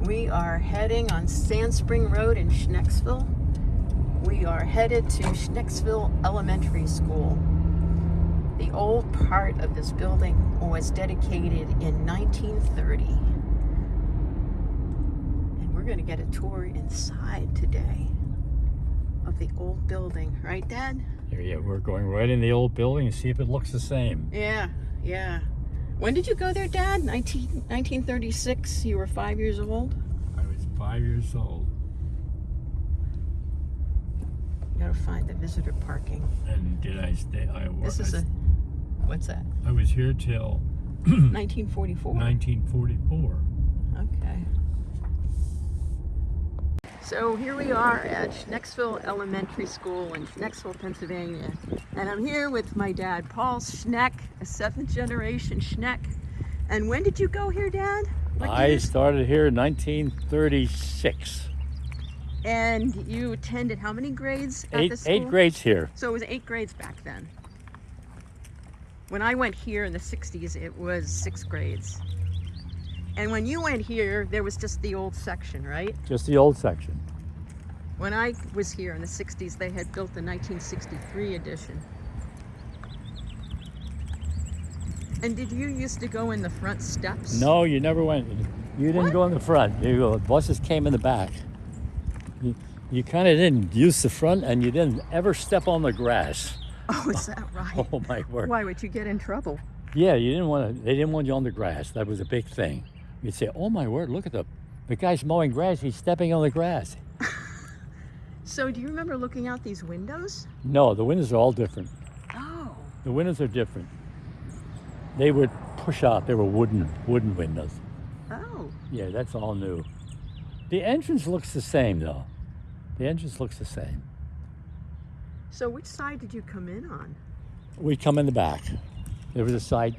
We are heading on Sand Spring Road in Schnecksville. We are headed to Schnecksville Elementary School. The old part of this building was dedicated in 1930. And we're going to get a tour inside today of the old building. Right, Dad? Yeah, we're going right in the old building and see if it looks the same. Yeah. When did you go there, Dad? 1936? You were 5 years old? I was 5 years old. You gotta find the visitor parking. And did I stay? What's that? I was here till 1944. 1944. Okay. So here we are at Schnecksville Elementary School in Schnecksville, Pennsylvania. And I'm here with my dad, Paul Schneck, a 7th generation Schneck. And when did you go here, Dad? I started here in 1936. And you attended how many grades at the school? 8 grades here. So it was 8 grades back then. When I went here in the 60s, it was 6 grades. And when you went here, there was just the old section, right? Just the old section. When I was here in the 60s, they had built the 1963 edition. And did you used to go in the front steps? No, you never went. You didn't go in the front. Buses came in the back. You kind of didn't use the front, and you didn't ever step on the grass. Oh, is that right? Oh my word! Why would you get in trouble? Yeah, you didn't want to. They didn't want you on the grass. That was a big thing. You'd say, "Oh my word! Look at the guy's mowing grass. He's stepping on the grass." So, do you remember looking out these windows? No, the windows are all different. Oh. The windows are different. They would push out. They were wooden windows. Oh. Yeah, that's all new. The entrance looks the same, though. The entrance looks the same. So, which side did you come in on? We come in the back. There was a side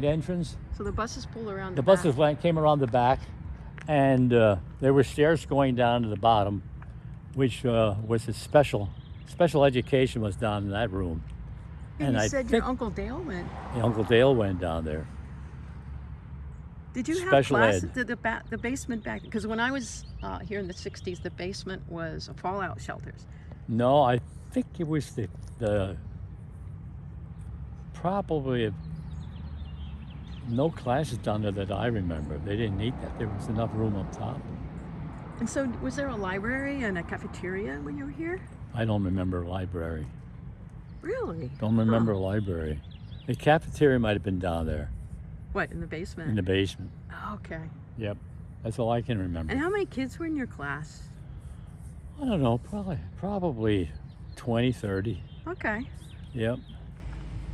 entrance. So the buses pull around The buses came around the back, and there were stairs going down to the bottom, which was a special education was down in that room. And you said your Uncle Dale went. Uncle Dale went down there. Did you have classes at the basement back? Because when I was here in the 60s, the basement was fallout shelters. No, I think it was the probably no classes down there that I remember. They didn't need that. There was enough room up top. And so was there a library and a cafeteria when you were here? I don't remember a library. Really? Don't remember a library. The cafeteria might have been down there. What, in the basement? In the basement. Oh, okay. Yep. That's all I can remember. And how many kids were in your class? I don't know, probably 20, 30. Okay. Yep.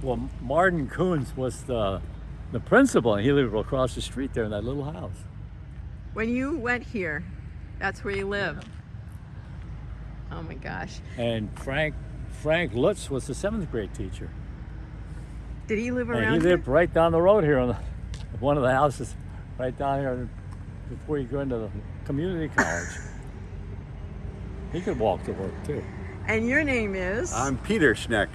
Well, Martin Coons was the principal, and he lived across the street there in that little house. When you went here, that's where you lived? Oh my gosh. And Frank Lutz was the 7th grade teacher. Did he live around here? He lived right down the road here on one of the houses right down here before you go into the community college. He could walk to work too. And your name is? I'm Peter Schneck.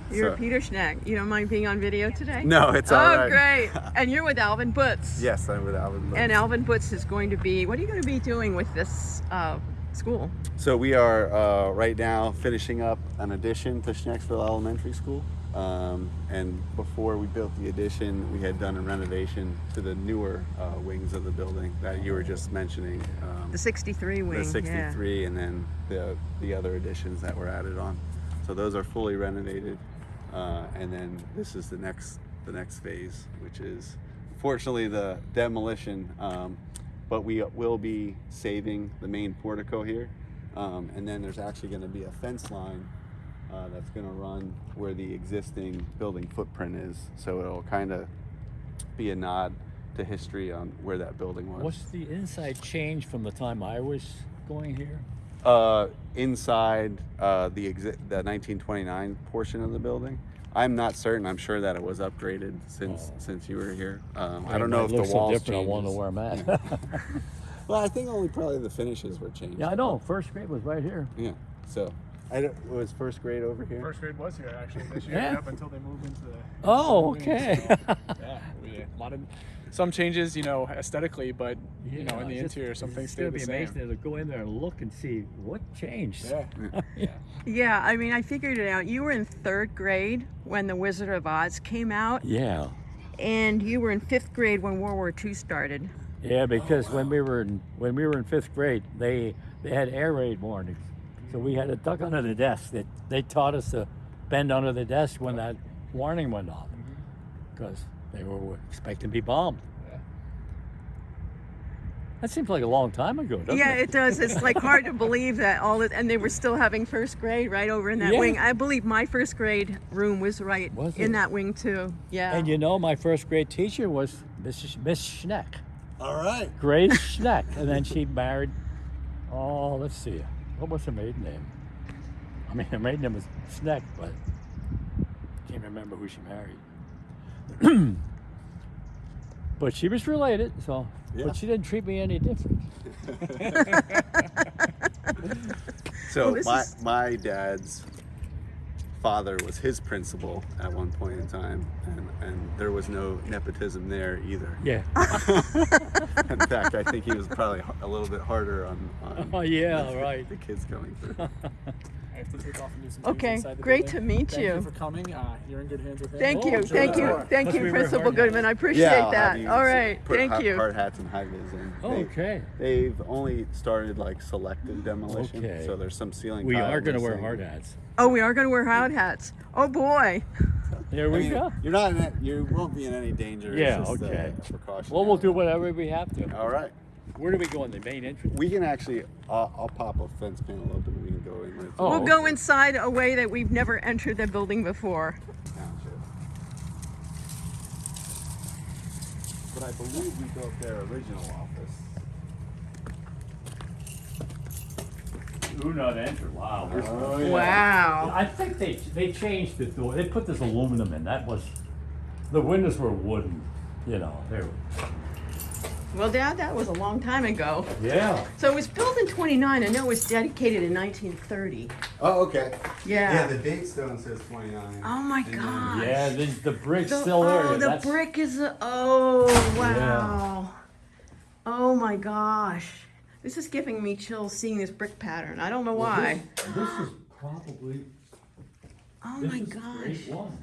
You're Peter Schneck. You don't mind being on video today? No, it's all right. Oh, great. And you're with Alvin Butz. Yes, I'm with Alvin Butz. And Alvin Butz is going to be, what are you going to be doing with this school? So we are right now finishing up an addition to Schnecksville Elementary School. And before we built the addition, we had done a renovation to the newer wings of the building that you were just mentioning. The 63 wing. The 63, and then the other additions that were added on. So those are fully renovated, and then this is the next phase, which is fortunately the demolition. But we will be saving the main portico here, and then there's actually going to be a fence line that's going to run where the existing building footprint is. So it'll kind of be a nod to history on where that building was. What's the inside change from the time I was going here? Inside the 1929 portion of the building. I'm not certain. I'm sure that it was upgraded since you were here. I don't know if the walls so different. I want to know where I'm at. Yeah. Well, I think only probably the finishes were changed. Yeah, I know. First grade was right here. Yeah. So, was first grade over here? First grade was here actually this year. Yeah. Up until they moved into the. Oh, okay. Yeah, a lot of some changes, aesthetically, but in the interior, some things stayed the It's same. going to be amazing to go in there and look and see what changed. Yeah. Yeah, I mean, I figured it out. You were in 3rd grade when The Wizard of Oz came out, Yeah. and you were in 5th grade when World War II started. Yeah, because when we were in 5th grade, they had air raid warnings, so we had to duck under the desk. They taught us to bend under the desk when that warning went off, because they were expecting to be bombed. Yeah. That seems like a long time ago, doesn't Yeah, it? it does. It's like hard to believe that and they were still having 1st grade right over in that Yeah. wing. I believe my 1st grade room was right Was in it? that wing too. Yeah. And my 1st grade teacher was Miss Schneck, All right. Grace Schneck, and then she married. Oh, let's see, what was her maiden name? I mean, her maiden name was Schneck, but can't remember who she married. But she was related, so. Yeah. But she didn't treat me any different. So Well, my dad's father was his principal at one point in time, and there was no nepotism there either. Yeah. In fact, I think he was probably a little bit harder on Oh yeah, right. the kids coming through. I have to take off and do some Okay, things inside the great building. to meet Thank you. you for coming. You're in good hands with him. Thank Oh, you, sure. thank you, Sure. thank Must you, we wear Principal hard hats? Goodman. I appreciate Yeah, I'll that. have you All right, put thank you. hard hats and high vis in. Okay. They've only started like selective demolition, Okay. so there's some ceiling. We tile are going to wear missing. hard hats. Oh, we are going to wear hard hats. Oh boy. There I we mean, go. You're not. You won't be in any danger. It's Yeah, just, okay. A precaution. Well, we'll do whatever we have to. All right. Where do we go in the main entrance? We can actually. I'll pop a fence panel open. And we can go in. Right Oh, We'll through go the inside a way that we've never entered the building before. township. But I believe we built their original office. Do not enter. Wow. Oh, yeah. Wow. I think they changed the door. They put this aluminum in. The windows were wooden. They were. Well, Dad, that was a long time ago. Yeah. So it was built in 29. I know it was dedicated in 1930. Oh, okay. Yeah. Yeah, the date stone says 29. Oh my And then- gosh. Yeah, the brick's still there. Oh, the That's- brick is. Oh, wow. Oh my gosh. This is giving me chills seeing this brick pattern. I don't know why. This is probably. Oh This my is gosh. grade 1.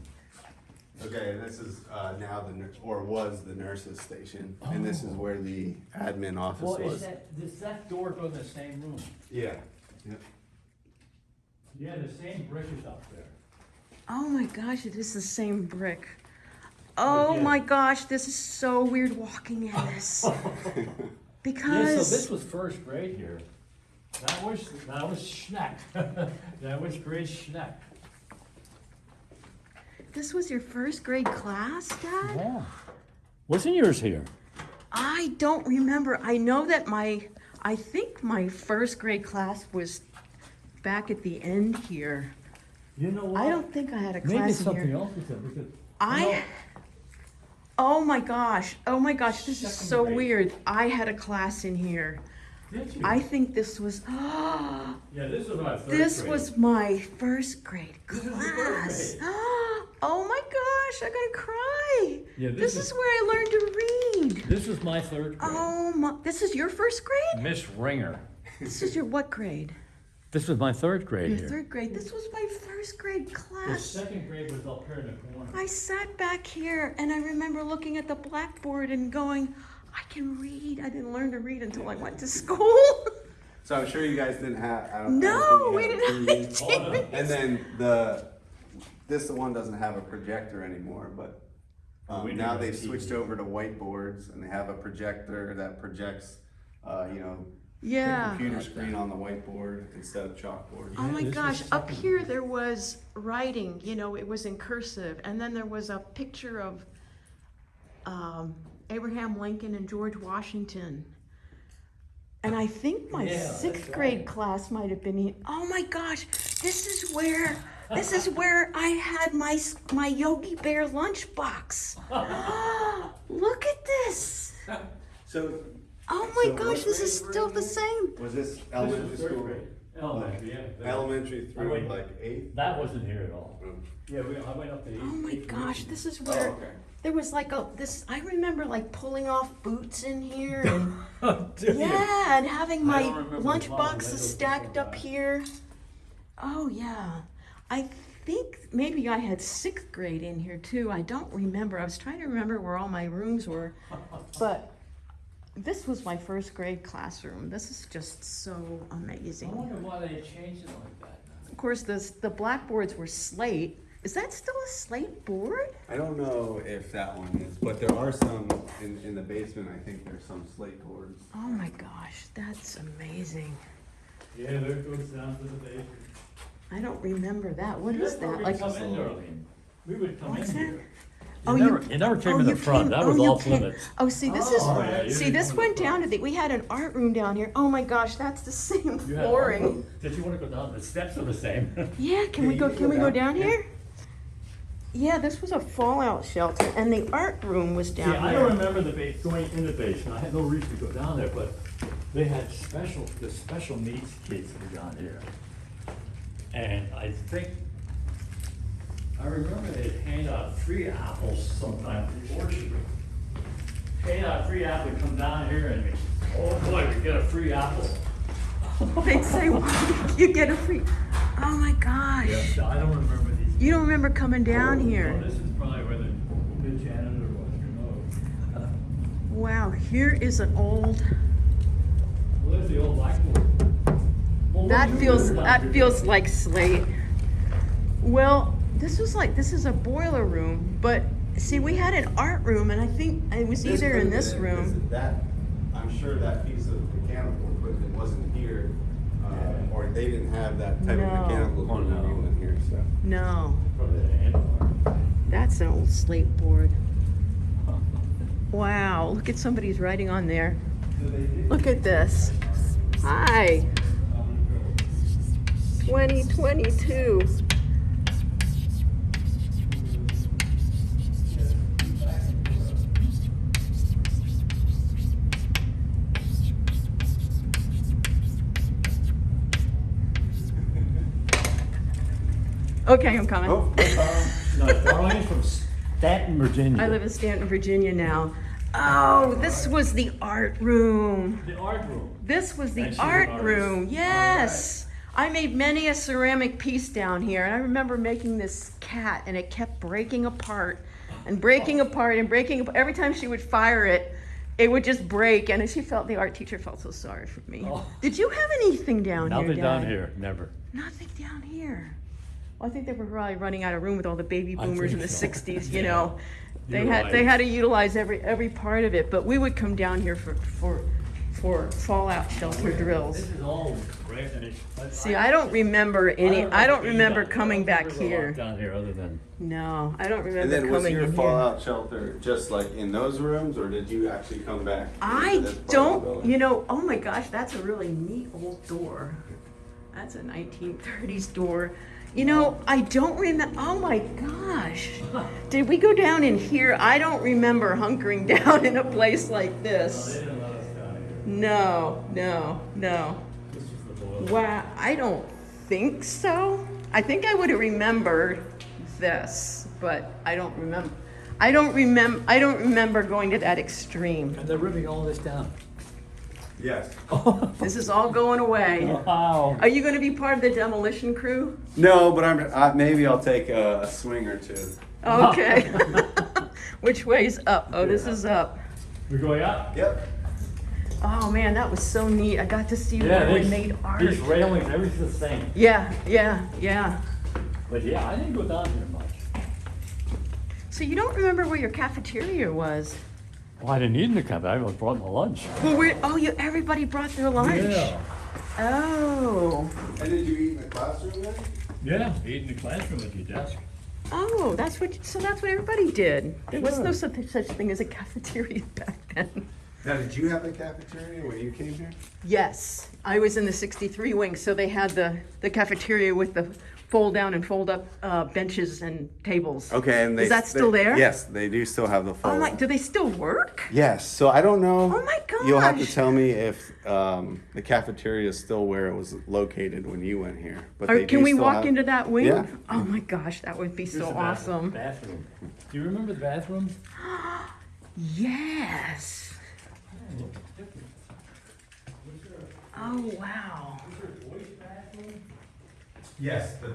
Okay, and this is now was the nurse's station, and this is where the admin office Well, was. does that door go in the same room? Yeah. Yep. Yeah, the same brick is up there. Oh my gosh, it is the same brick. Oh Yeah. my gosh, this is so weird walking in this. Yeah, Because so this was first grade here. That was Schneck. That was grade Schneck. this was your 1st grade class, Dad? Yeah. Wasn't yours here? I don't remember. I know that I think my 1st grade class was back at the end here. You know what? I don't think I had a class Maybe in something here. else was there because Oh my gosh, this is Second so grade. weird. I had a class in here. Did you? I think this was, Yeah, this was my third this grade. was my 1st grade This is your class. third Oh my gosh, I'm gonna cry. Yeah, this is where I learned to read. This was my 3rd grade. Oh my, this is your 1st grade? Miss Ringer. This is your what grade? This was my third grade Your here. third grade. This was my first grade The class. second grade was up here in the corner. I sat back here and I remember looking at the blackboard and going, I can read. I didn't learn to read until I went to school. So I'm sure you guys didn't have. I don't No, think we you had didn't a have TV. TV. And then this one doesn't have a projector anymore, but We didn't now have they've TV. switched over to whiteboards and they have a projector that projects, the Yeah. computer screen on the whiteboard instead of chalkboard. Oh my this gosh, is up second here there was writing, it was in cursive, and then there was a picture of Abraham Lincoln and George Washington. And I think my Yeah, that's sixth right. grade class might have been here. Oh my gosh, this is where I had my Yogi Bear lunchbox. Look at this. So Oh my So gosh, what this is grade were still you the in? same. was this This elementary was third school? grade. Elementary, yeah. Elementary through went- like 8th? That wasn't here at all. Yeah, I went up to eight. Oh my eighth grade. gosh, this is Oh, where okay. there was like I remember like pulling off boots in here and Do you? yeah, and having my don't remember the lunch model. boxes That was stacked before up that. here. Oh yeah. I think maybe I had sixth grade in here too. I don't remember. I was trying to remember where all my rooms were. But this was my first grade classroom. This is just so I amazing. wonder why they changed it like that. Of course, the blackboards were slate. Is that still a slate board? I don't know if that one is, but there are some in the basement. I think there's some slate boards. Oh my gosh, that's amazing. Yeah, there it goes down to the basement. I don't remember that. What is that? We'd Like, come in, Darlene. We would come What's in that? here. Oh, You never came in the front. That was you off came- limits. Oh, see, this Oh, yeah, you is, see, didn't this come in went the down front. to we had an art room down here. Oh my gosh, that's the same You had flooring. Did you want to go down? The steps are the same. Yeah, can we you go, can can we go go down. down here? Yeah, this was a fallout shelter and the art room was See, down I don't here. remember going in the basement. I had no reason to go down there, but they had the special needs kids were down here. And I think, I remember they'd hand out free apples sometimes before she would hand out free apples, come down here and, oh boy, we get a free apple. They'd say, you get a free, oh my gosh. Yeah, I don't remember these. You don't remember coming down Oh, here. this is probably where the janitor was, who knows? Wow, here is an old, Well, there's the old blackboard. Well, that what do you do down here? feels like slate. Well, this is a boiler room, but see, we had an art room and I think it was either in this room. I'm sure that piece of mechanical equipment wasn't here, or they didn't have that type No. of mechanical Oh, no. equipment in here. So No, Probably the handbar. that's an old slate board. Wow, look at somebody's writing on there. Look at this. Hi, 2022. Okay, I'm coming. oh, No, Darlene's from Staunton, Virginia. I live in Stanton, Virginia now. Oh, this was the art room. The art room. This was the And she's an art artist. room, yes. I made many a ceramic piece down here, and I remember making this cat, and it kept breaking apart and breaking apart and breaking apart. Every time she would fire it, it would just break, and the art teacher felt so sorry for me. Oh. Did you have anything down here, Nothing down Dad? here, never. Nothing down here. Well, I think they were probably running out of room with all the baby I boomers in think the so. '60s. Yeah. You know, they You're had right. to utilize every part of it. But we would come down here for fallout shelter drills. This is all great. And See, I don't remember any. I don't being remember down here. coming I back don't remember a lot here. Down here, other than No, I don't remember and then was coming your in here. fallout shelter just like in those rooms, or did you actually come back? into I this part of the don't. building? You know. Oh my gosh, that's a really neat old door. That's a 1930s door. You know, I don't remember. Oh my gosh. Did we go down in here? I don't remember hunkering down in a place like they this. didn't let us down here. No, no, no. This was the boiler. Wow, I don't think so. I think I would have remembered this, but I don't remember. I don't remember going to that extreme. And they're ripping all this down. Yes. This is all going away. Wow. Are you going to be part of the demolition crew? No, but maybe I'll take a swing or two. Okay. Which way's up? Oh, this is up. We're going up? Yep. Oh man, that was so neat. I got to see Yeah, where we made art. these railings, everything's the same. Yeah, yeah, yeah. But yeah, I didn't go down here much. So you don't remember where your cafeteria was? Well, I didn't eat in the cafe. I brought my lunch. Well, everybody brought their lunch. Yeah. Oh. And did you eat in the classroom then? Yeah, eat in the classroom at your desk. Oh, that's what everybody did. There was no Yeah. such thing as a cafeteria back then. Now, did you have a cafeteria when you came here? Yes, I was in the 63 wing, so they had the cafeteria with the fold down and fold up benches and tables. Okay, and Is that still there? Yes, they do still have the Oh phone. my, do they still work? Yes, so I don't know. Oh my You'll have to gosh. tell me if the cafeteria is still where it was located when you went here. But they Can do we still walk have- into that wing? Yeah. Oh my gosh, that would be so awesome. Bathroom. Do you remember the bathrooms? Yes. Oh wow. Yes, the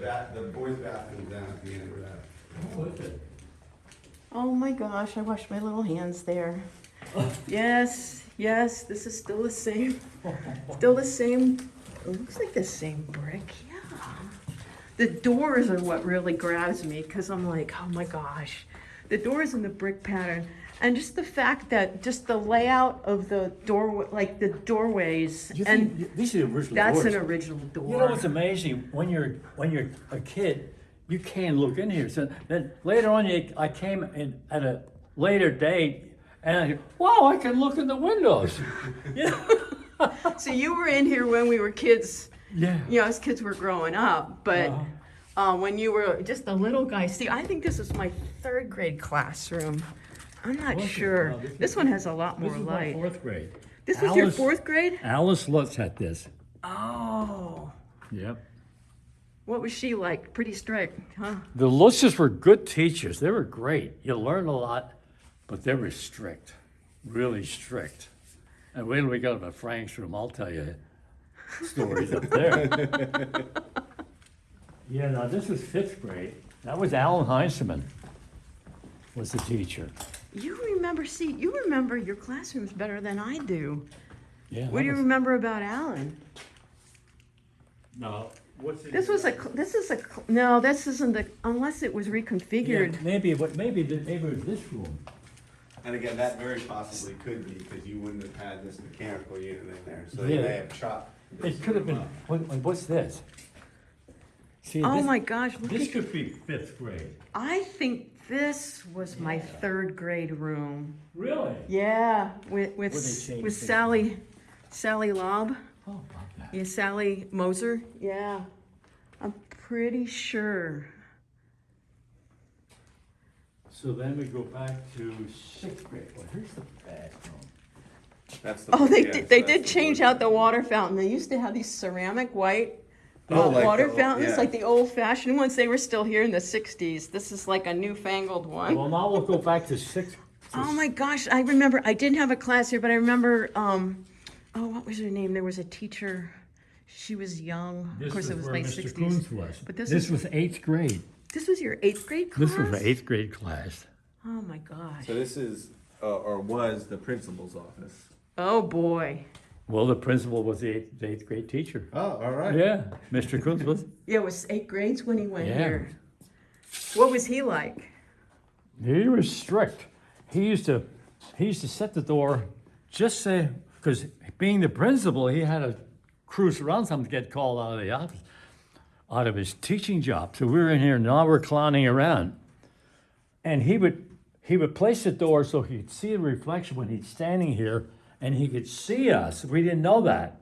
boys' bathroom down at the end of that. What is it? Oh my gosh, I washed my little hands there. Yes, yes, this is still the same. Still the same. It looks like the same brick, yeah. The doors are what really grabs me because I'm like, oh my gosh. The doors and the brick pattern. And just the fact that just the layout of the door, like the doorways, You and think, these are the original that's doors. an original door. You know what's amazing? When you're a kid, you can't look in here. So then later on, I came in at a later date, and I said, wow, I can look in the windows. Yeah. So you were in here when we were kids, Yeah. you know, as kids were growing up, but Uh-huh. when you were just a little guy, see, I think this is my 3rd grade classroom. I'm not Was it? sure. No, This one has a lot more This is my light. 4th grade. This was your Alice- 4th grade? Alice looks at this. Oh, Yep. what was she like? Pretty strict, huh? The Lutzes were good teachers. They were great. You learned a lot, but they were strict, really strict. And wait till we go to Frank's room, I'll tell you stories up there. Yeah, now this was 5th grade. That was Alan Heinzelman was the teacher. You remember your classrooms better than I do. Yeah. What do you remember about Alan? No. What's it? This isn't the, unless it was reconfigured. Yeah, maybe it was this room. And again, that very possibly could be because you wouldn't have had this mechanical unit in there. So Yeah. they may have chopped. this It could have been, room what's this? See, Oh this- my gosh, look This at, could be 5th grade. I think this was my 3rd grade room. Really? Yeah, with Where they changed with things. Sally Lobb. Oh, about that. Yeah, Sally Moser. Yeah, I'm pretty sure. So then we go back to 6th grade. Well, here's the bathroom. That's the, Oh, they yeah, did. They that's did the change out the water fountain. They used to have these ceramic white Oh, like water the old- fountains, yeah. like the old-fashioned ones. They were still here in the '60s. This is like a newfangled one. Well, now we'll go back to 6th. Oh my gosh, I remember, I didn't have a class here, but I remember, what was her name? There was a teacher, she was young. Of course, it was late 60s. was. But this This was- was 8th grade. This was your 8th grade class? This was an 8th grade class. Oh my gosh. So this is, or was the principal's office. Oh boy. Well, the principal was the 8th grade teacher. Oh, all right. Yeah, Mr. Coons was. Yeah, it was 8th grades when he went Yeah. here. What was he like? He was strict. He used to set the door, just say, because being the principal, he had to cruise around sometimes to get called out of the office, out of his teaching job. So we were in here, now we're clowning around. And he would place the door so he'd see the reflection when he's standing here, and he could see us. We didn't know that.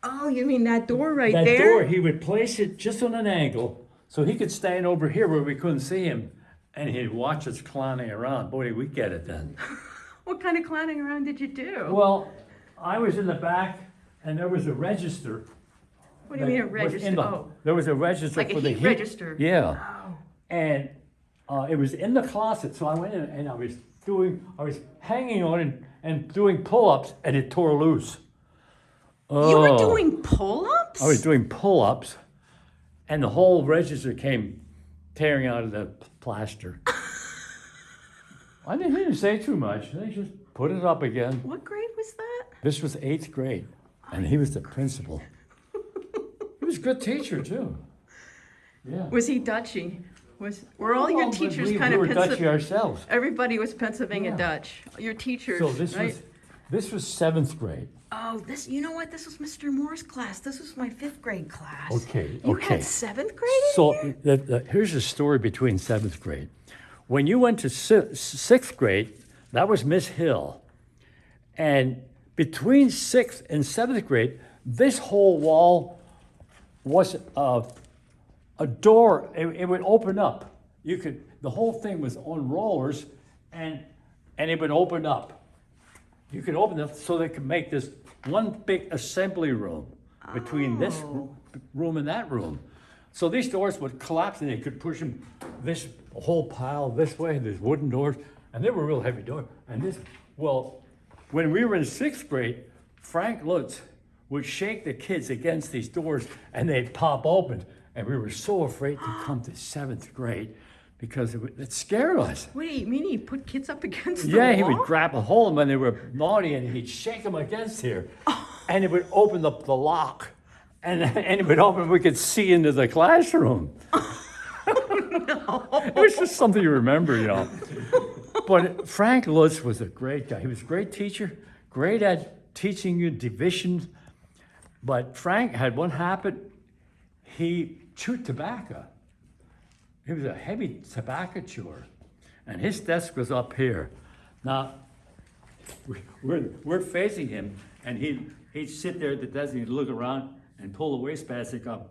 Oh, you mean that door right That there? door, he would place it just on an angle, so he could stand over here where we couldn't see him, and he'd watch us clowning around. Boy, we get it then. What kind of clowning around did you do? Well, I was in the back, and there was a register. What do you mean a that was register? in the- Oh, There was a register like a for the heat register. Yeah, Oh. and it was in the closet, so I went in and I was hanging on it and doing pull-ups, and it tore loose. You were Oh. doing pull-ups? I was doing pull-ups, and the whole register came tearing out of the plaster. I didn't say too much. They just put it up again. What grade was that? This was 8th grade, and he was the principal. He was a good teacher, too. Yeah. Was he Dutchy? Were all your Well, teachers we kind were of Dutchy ourselves. Everybody was Pennsylvania Yeah. Dutch. Your teachers, So this right? was 7th grade. Oh, you know what? This was Mr. Moore's class. This was my 5th grade class. Okay, You okay. had 7th grade in So here? here's the story between 7th grade. When you went to 6th grade, that was Miss Hill. And between 6th and 7th grade, this whole wall was a door. It would open up. The whole thing was on rollers, and it would open up. You could open it so they could make this one big assembly room between this room and that room. So these doors would collapse, and they could push them this whole pile this way. There's wooden doors, and they were real heavy doors. And when we were in 6th grade, Frank Lutz would shake the kids against these doors, and they'd pop open. And we were so afraid to come to 7th grade because it scared us. What do you mean he put kids up against the Yeah, wall? he would grab a hold of them when they were naughty, and he'd shake them against here. And it would open up the lock. And it would open, we could see into the classroom. It was just something you remember, you know. But Frank Lutz was a great guy. He was a great teacher, great at teaching you division. But Frank had one habit. He chewed tobacco. He was a heavy tobacco chewer. And his desk was up here. Now, we're facing him, and he'd sit there at the desk, and he'd look around and pull the waistband and go,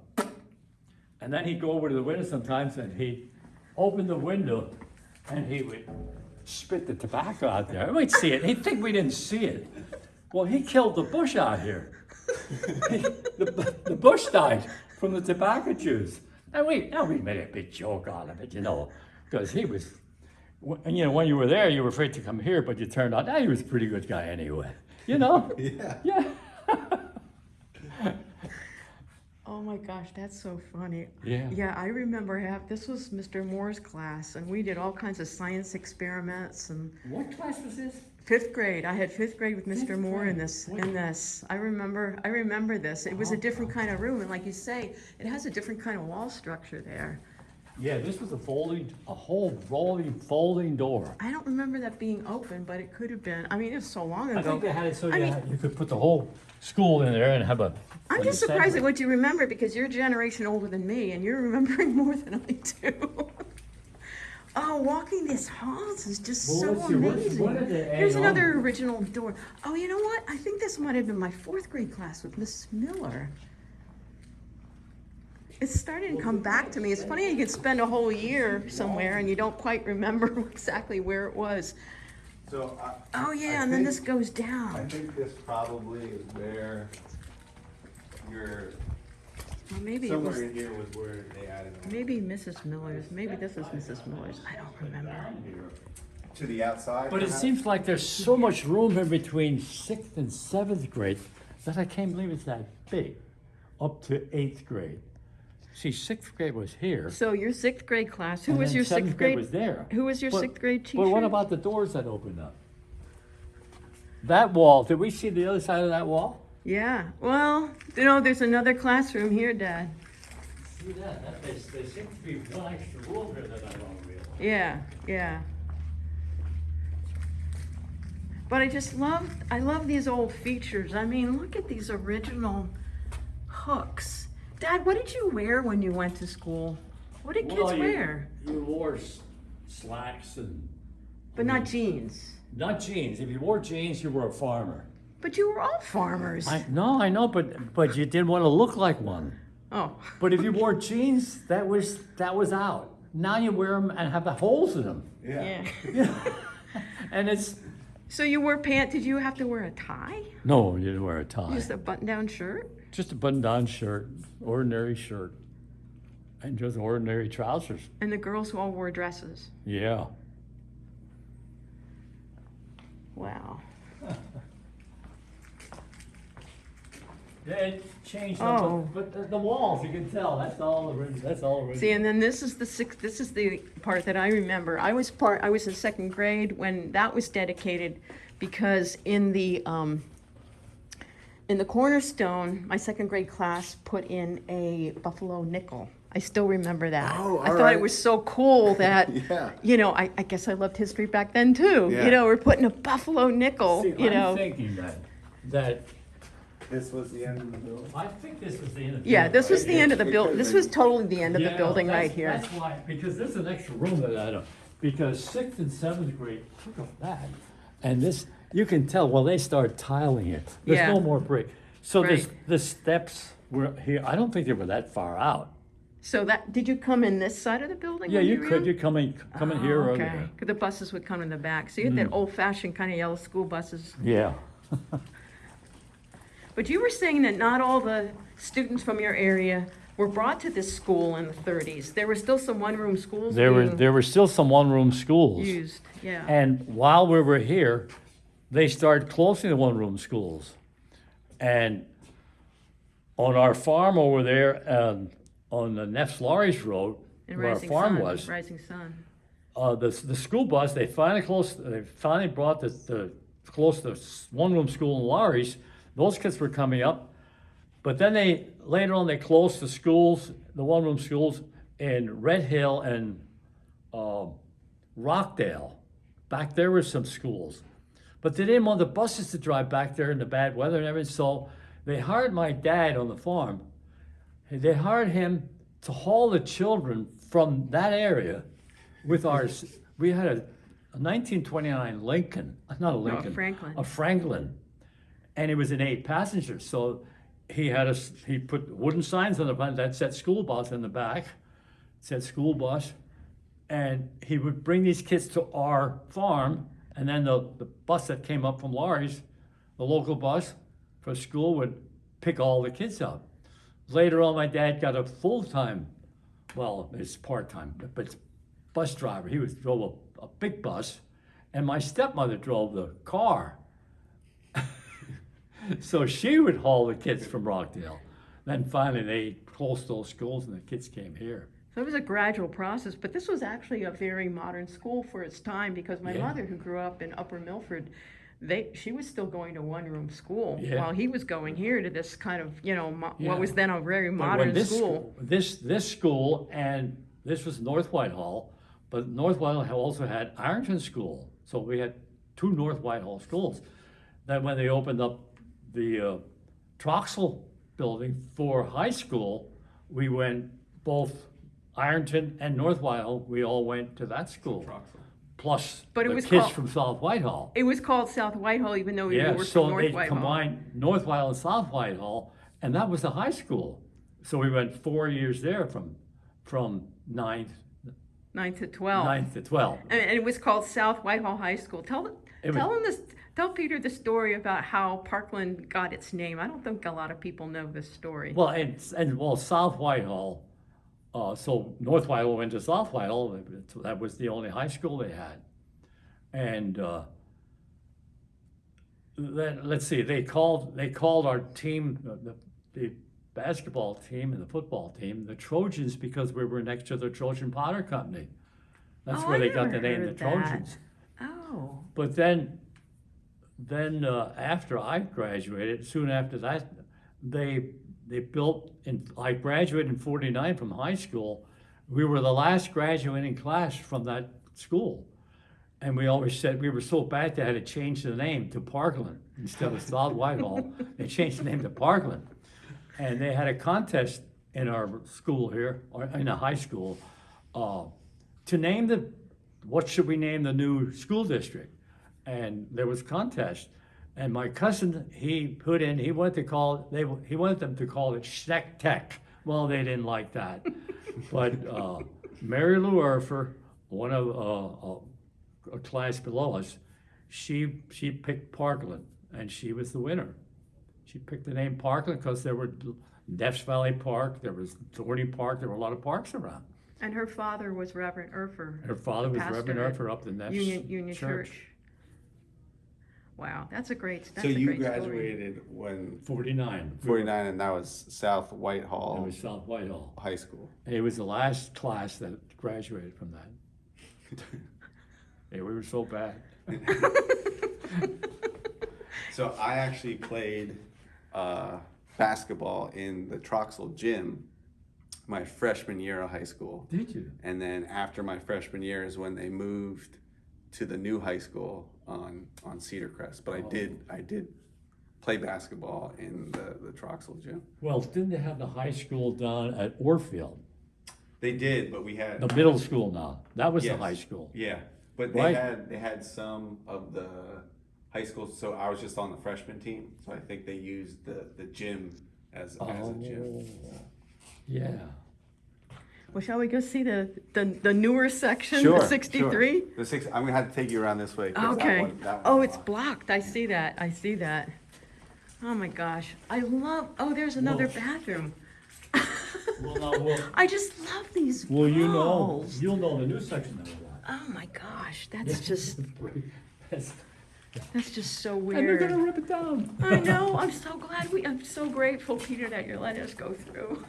and then he'd go over to the window sometimes, and he'd open the window, and he would spit the tobacco out there. And we'd see it. He'd think we didn't see it. Well, he killed the bush out here. The bush died from the tobacco juice. And we made a big joke out of it, you know, because he was, and you know, when you were there, you were afraid to come here, but you turned out, he was a pretty good guy anyway, you know? Yeah. Yeah. Oh my gosh, that's so funny. Yeah. Yeah, I remember this was Mr. Moore's class, and we did all kinds of science experiments. And What class was this? 5th grade, I had 5th grade with Mr. Fifth Moore in grade. this. I remember this. It was a different kind of room, and like you say, it has a different kind of wall structure there. Yeah, this was a whole rolling, folding door. I don't remember that being open, but it could have been. I mean, it was so long ago. I think they had it so I mean, you could put the whole school in there and have a. I'm just surprised at what you remember, because you're a generation older than me, and you're remembering more than I do. Oh, walking these halls is just Well, so let's see, amazing. what did they add Here's on? another original door. Oh, you know what? I think this might have been my 4th grade class with Miss Miller. It's starting to come back to me. It's funny how you can spend a whole year somewhere and you don't quite remember exactly where it was. So Oh yeah, and then this goes I down. think this probably is where Well, maybe it somewhere was. in here was where they added on. Maybe Mrs. Miller's. Maybe this is Mrs. Miller's. I don't remember. To the outside. But it perhaps? seems like there's so much room in between 6th and 7th grade that I can't believe it's that big, up to 8th grade. See, 6th grade was here. So your 6th grade class. Who and was then your 7th 6th grade? was there. Who was your But- 6th grade teacher? But what about the doors that opened up? That wall, did we see the other side of that wall? Yeah. Well, you know, there's another classroom here, Dad. See that? There seems to be one extra room here that I don't realize. Yeah, yeah. But I love these old features. I mean, look at these original hooks. Dad, what did you wear when you went to school? What did kids wear? You wore slacks and. But not jeans. Not jeans. If you wore jeans, you were a farmer. But you were all farmers. I know, but you didn't want to look like one. Oh. But if you wore jeans, that was out. Now you wear them and have the holes in them. Yeah. Yeah. And it's. So you wore pants. Did you have to wear a tie? No, you didn't wear a tie. Just a button-down shirt? Just a button-down shirt, ordinary shirt, and just ordinary trousers. And the girls all wore dresses. Yeah. Wow. They changed them, Oh. but the walls, you can tell, that's all original, that's all original. See, and then this is the part that I remember. I was in second grade when that was dedicated, because in the cornerstone, my second grade class put in a buffalo nickel. I still remember that. Oh, I all thought right. it was so cool that, Yeah. you know, I guess I loved history back then too. Yeah. You know, we're putting a buffalo nickel, See, you know. I'm thinking that, This was the end of the building. I think this was the end of the. Yeah, this was building, the right end of the It building. could've This been. was totally the end of the Yeah, building that's- right here. That's why, because there's an extra room that I don't, because 6th and 7th grade took up that. And this, you can tell, well, they started tiling it. There's Yeah. no more brick. So Right. the steps were here, I don't think they were that far out. So that, did you come in this side of the building? Yeah, when you were could, young? you come in here or over Okay, there. 'cause the buses would come in the back. So you had that old fashioned kind of yellow school buses. Yeah. But you were saying that not all the students from your area were brought to this school in the 30s. There were still some one-room schools There being were still some one-room schools. used, yeah. And while we were here, they started closing the one-room schools. And on our farm over there, on the Neff-Lawrence Road, In where our Rising farm Sun, was, Rising Sun. the school bus, they finally brought close the one-room school in Lawrence. Those kids were coming up. But then later on, they closed the schools, the one-room schools in Red Hill and Rockdale. Back there were some schools. But they didn't want the buses to drive back there in the bad weather and everything, so they hired my dad on the farm. They hired him to haul the children from that area with ours. We had a 1929 Lincoln, not a Lincoln. Franklin. A Franklin. And it was an 8-passenger, so he put wooden signs on the front that said school bus in the back, said school bus, and he would bring these kids to our farm, and then the bus that came up from Lawrence, the local bus for school, would pick all the kids up. Later on, my dad got a full-time, well, it's part-time, but bus driver. He drove a big bus, and my stepmother drove the car. So she would haul the kids from Rockdale. Then finally they closed those schools and the kids came here. So it was a gradual process, but this was actually a very modern school for its time, because my Yeah. mother, who grew up in Upper Milford, she was still going to one-room school Yeah. while he was going here to this kind of, you know, Yeah. what was then a very But when modern this school. This school, and this was North Whitehall, but North Whitehall also had Ironton School. So we had 2 North Whitehall schools. Then when they opened up the Troxel building for high school, we went both Ironton and North Whitehall, we all went to that school. Plus But it the was kids called- from South Whitehall. It was called South Whitehall, even though you Yeah, were from so North they Whitehall. combined North Whitehall and South Whitehall, and that was the high school. So we went 4 years there from 9th 9 to 12. to 12. And it was called South Whitehall High School. Tell Peter the story about how Parkland got its name. I don't think a lot of people know this story. Well, and South Whitehall, so North Whitehall went to South Whitehall, that was the only high school they had. And then, let's see, they called our team, the basketball team and the football team, the Trojans, because we were next to the Trojan Powder Company. That's Oh, where I they got the never name, the heard that. Trojans. Oh. But then after I graduated, soon after that, they built, I graduated in 49 from high school. We were the last graduating class from that school. And we always said we were so bad they had to change the name to Parkland instead of South Whitehall. They changed the name to Parkland. And they had a contest in our school here, or in the high school, to name what should we name the new school district? And there was a contest. And my cousin, he wanted them to call it Schneck Tech. Well, they didn't like that. But Mary Lou Erfer, one of a class below us, she picked Parkland, and she was the winner. She picked the name Parkland because there were Neffs Valley Park, there was Thorny Park, there were a lot of parks around. And her father was Reverend Erfer. Her father the was pastor Reverend at Erfer up the Neffs Union Church. Wow, that's a great. That's So a you great story. graduated when 49. 49, and that was South It Whitehall was South Whitehall. High School. And it was the last class that graduated from that. Yeah, we were so bad. So I actually played basketball in the Troxel gym my freshman year of high school. Did you? And then after my freshman year is when they moved to the new high school on Cedar Crest. But I did play basketball in the Troxel gym. Well, didn't they have the high school down at Orfield? They did, but we had The middle school now. That was Yes. the high school. Yeah, but Right. they had some of the high schools. So I was just on the freshman team. So I think they used the gym as a gym. Yeah. Well, shall we go see the newer section, Sure, the 63? Sure. I'm gonna have to take you around this way. 'Cause Okay. that Oh, one's it's blocked. blocked. I see that. I see that. Oh my gosh. I love. Oh, there's another Whoa. bathroom. Well, now, I just love these well, walls. you'll know the new section of that. Oh my gosh, that's just That's- that's just so And they're weird. gonna rip it down. I know. I'm so glad I'm so grateful, Peter, that you're letting us go through.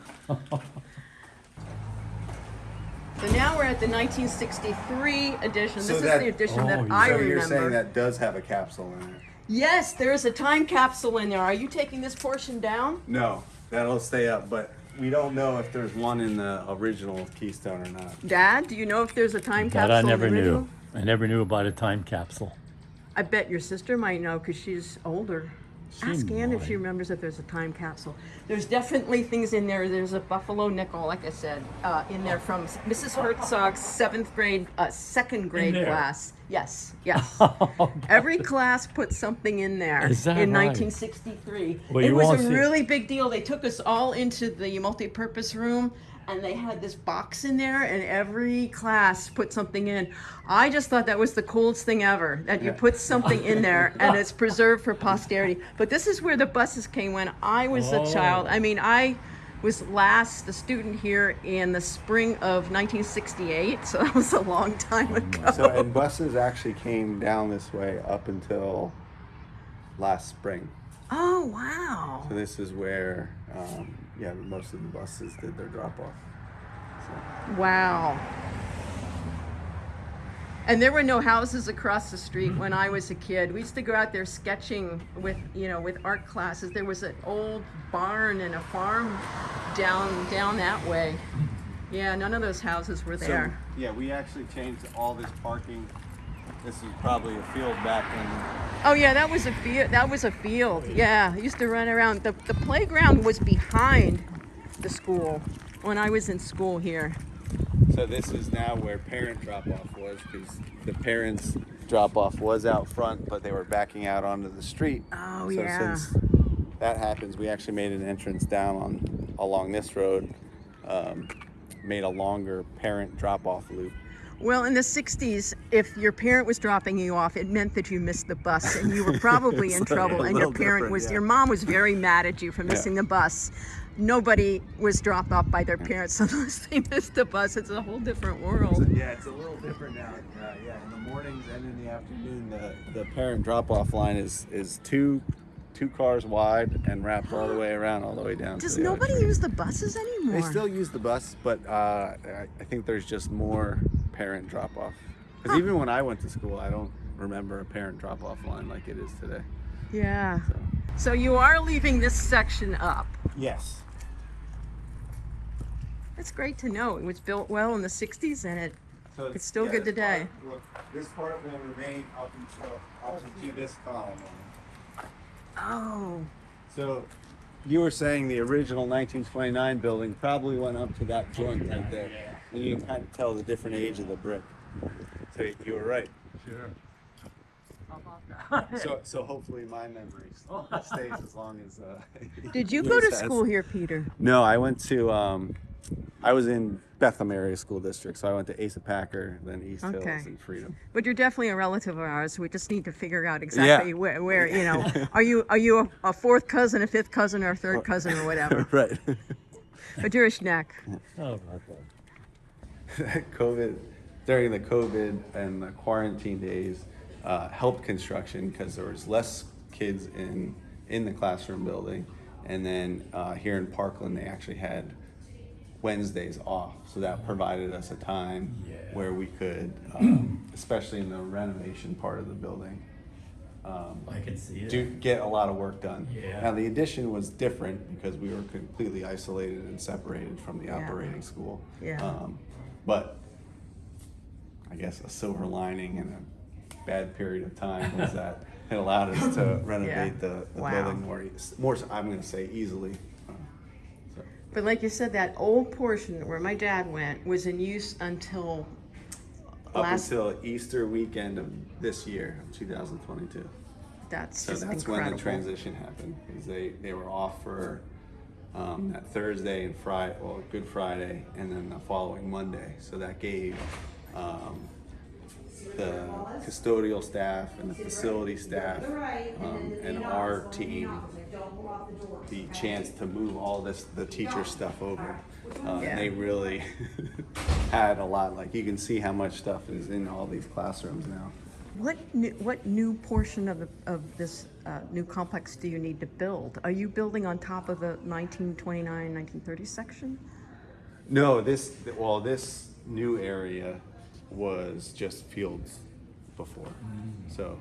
So now we're at the 1963 edition. So This that- is the edition that Oh, I So remember. you're saying that does have a capsule in it? Yes, there is a time capsule in there. Are you taking this portion down? No, that'll stay up, but we don't know if there's one in the original Keystone or not. Dad, do you know if there's a time capsule? That I in never the original? knew. I never knew about a time capsule. I bet your sister might know because she's older. She Ask Ann if might. she remembers if there's a time capsule. There's definitely things in there. There's a buffalo nickel, like I said, in there from Mrs. Herzog's second grade there? class. Yes, yes. Every class put something in there Is that in right? 1963. Well, It you was won't a see- really big deal. They took us all into the multi-purpose room, and they had this box in there, and every class put something in. I just thought that was the coolest thing ever, that you put something in there and it's preserved for posterity. But this is where the buses came when I was a child. I mean, I was last a student here in the spring of 1968, so that was a long time ago. So, and buses actually came down this way up until last spring. Oh, wow. So this is where, most of the buses did their drop off. Wow. And there were no houses across the street when I was a kid. We used to go out there sketching with art classes. There was an old barn and a farm down that way. Yeah, none of those houses were there. So, yeah, we actually changed all this parking. This is probably a field back in. Oh yeah, that was a field. That was a field. Yeah, I used to run around. The playground was behind the school when I was in school here. So this is now where parent drop-off was, because the parents' drop-off was out front, but they were backing out onto the street. Oh, so yeah. Since that happens, we actually made an entrance down along this road, made a longer parent drop-off loop. Well, in the 60s, if your parent was dropping you off, it meant that you missed the bus and you were probably in It's trouble. a And your little parent different, was, yeah. your mom was very mad at you for missing the bus. Nobody was dropped off by their parents unless they missed the bus. It's a whole different world. Yeah, it's a little different now. In the mornings and in the afternoon, the parent drop-off line is two cars wide and wrapped all the way around, all the way down. Does to the other nobody street. use the buses anymore? They still use the bus, but I think there's just more parent drop-off. Because even when I went to school, I don't remember a parent drop-off line like it is today. Yeah. So you are leaving this section up. Yes. That's great to know. It was built well in the 60s and So It's still good today. This part will remain up into this column. oh, So you were saying the original 1929 building probably went up to that joint right there. And you can kind of tell the different age of the brick. So you were right. Sure. So hopefully my memory stays as long as. did you go to yours has. school here, Peter? No, I went to. I was in Bethlehem Area School District, so I went to Asa Packer, then East Okay. Hills, and Freedom. But you're definitely a relative of ours. We just need to figure out exactly where you know. Are you a fourth cousin, a fifth cousin, or a third cousin, or whatever? Right. But you're a Schneck. Oh, COVID, during the COVID and the quarantine days, helped construction because there was less kids in the classroom building. And then here in Parkland, they actually had Wednesdays off, so that provided us a time where we could, especially in the renovation part of the building, I can see it. get a lot of work done. Yeah. Now the addition was different because we were completely isolated and separated from the operating school. Yeah. But I guess a silver lining in a bad period of time was that it allowed us to renovate the Wow. building more. I'm going to say easily. So. But like you said, that old portion where my dad went was in use until Up until Easter weekend of this year, of 2022. That's So just that's incredible. when the transition happened, because they were off for that Thursday and Friday, well, Good Friday, and then the following Monday. So that gave the custodial staff and the facility staff and our team the chance to move all the teacher stuff over. And they really had a lot. Like, you can see how much stuff is in all these classrooms now. What new portion of this new complex do you need to build? Are you building on top of the 1929, 1930 section? No, this new area was just fields before. So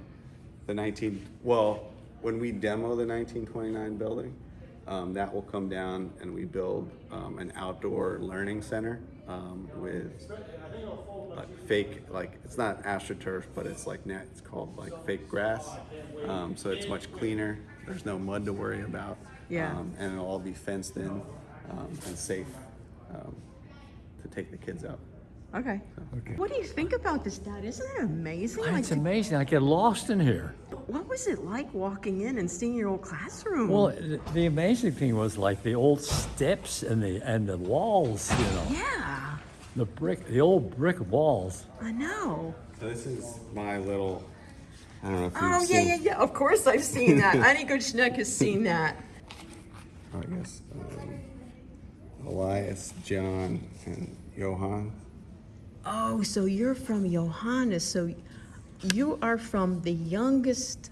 when we demo the 1929 building, that will come down and we build an outdoor learning center with fake, like, it's not astroturf, but it's like it's called like fake grass. So it's much cleaner. There's no mud to worry about. Yeah. And it'll all be fenced in and safe to take the kids out. Okay. What do you think about this, Dad? Isn't it amazing? It's amazing. I get lost in here. What was it like walking in and seeing your old classroom? Well, the amazing thing was like the old steps and the walls, you know. Yeah, The old brick walls. I know. So this is my little, I don't know if you've Oh, seen. yeah. Of course I've seen that. Any good Schneck has seen that. I guess Elias, John, and Johan. Oh, so you're from Johannes. So you are from the youngest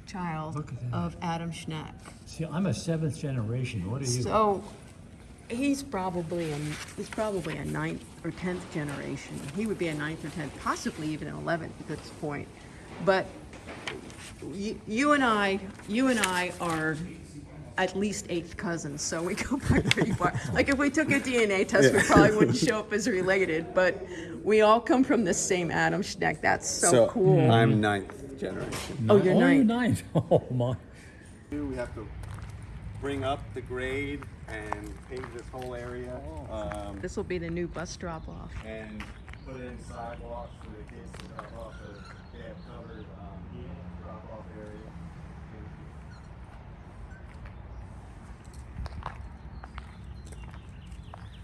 child Look at that. of Adam Schneck. See, I'm a seventh generation. What are you? So he's probably a ninth or 10th generation. He would be a ninth or 10th, possibly even an 11th at this point. But you and I are at least 8th cousins, so we go back pretty far. Like, if we took a DNA test, we probably wouldn't show up as related, but we all come from the same Adam Schneck. That's so cool. I'm 9th generation. Oh, you're ninth. ninth. Oh, my. We have to bring up the grade and pave this whole area, This will be the new bus drop-off. and put in sidewalks for the kids to drop off. So they have covered drop-off area.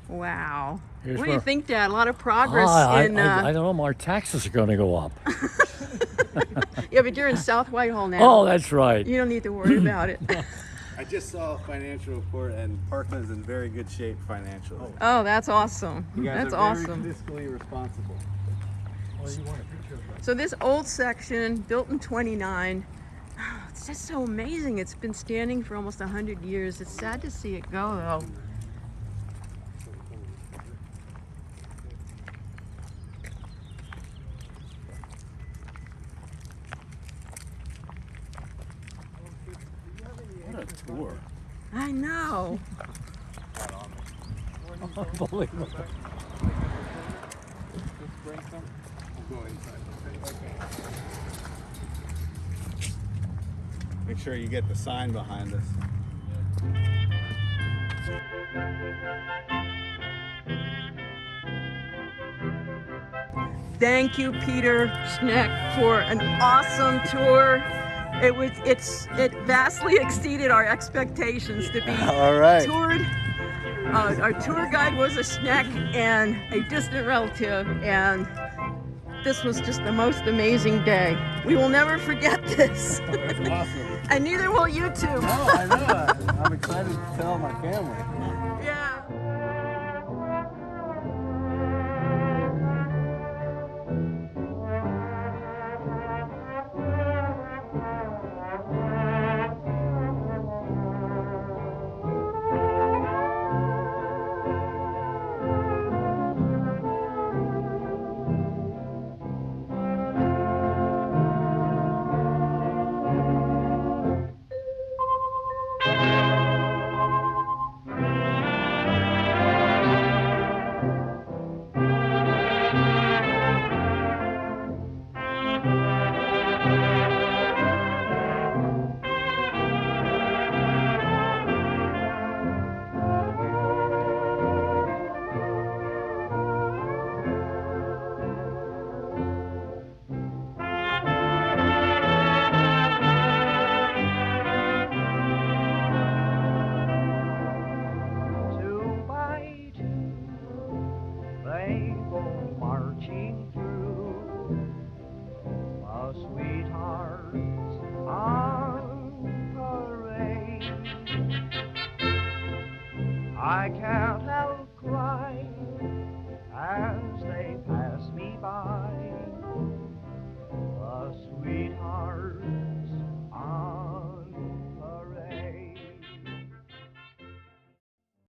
Wow. Here's What do you where- think, Dad? A lot of progress I in... don't know. Our taxes are going to go up. Yeah, but you're in South Whitehall now. Oh, that's right. You don't need to worry about it. I just saw a financial report, and Parkland's in very good shape financially. Oh, that's awesome. You guys That's are very awesome. fiscally responsible. So this old section, built in 29, it's just so amazing. It's been standing for almost 100 years. It's sad to see it go, though. What a tour. I know. Unbelievable. Make sure you get the sign behind us. Thank you, Peter Schneck, for an awesome tour. It vastly exceeded our expectations to be All right. toured. Our tour guide was a Schneck and a distant relative, and this was just the most amazing day. We will never forget this. That's awesome. And neither will you two. No, I know. I'm excited to tell my family. Yeah. people marching through, a sweethearts on parade. I can't help crying as they pass me by.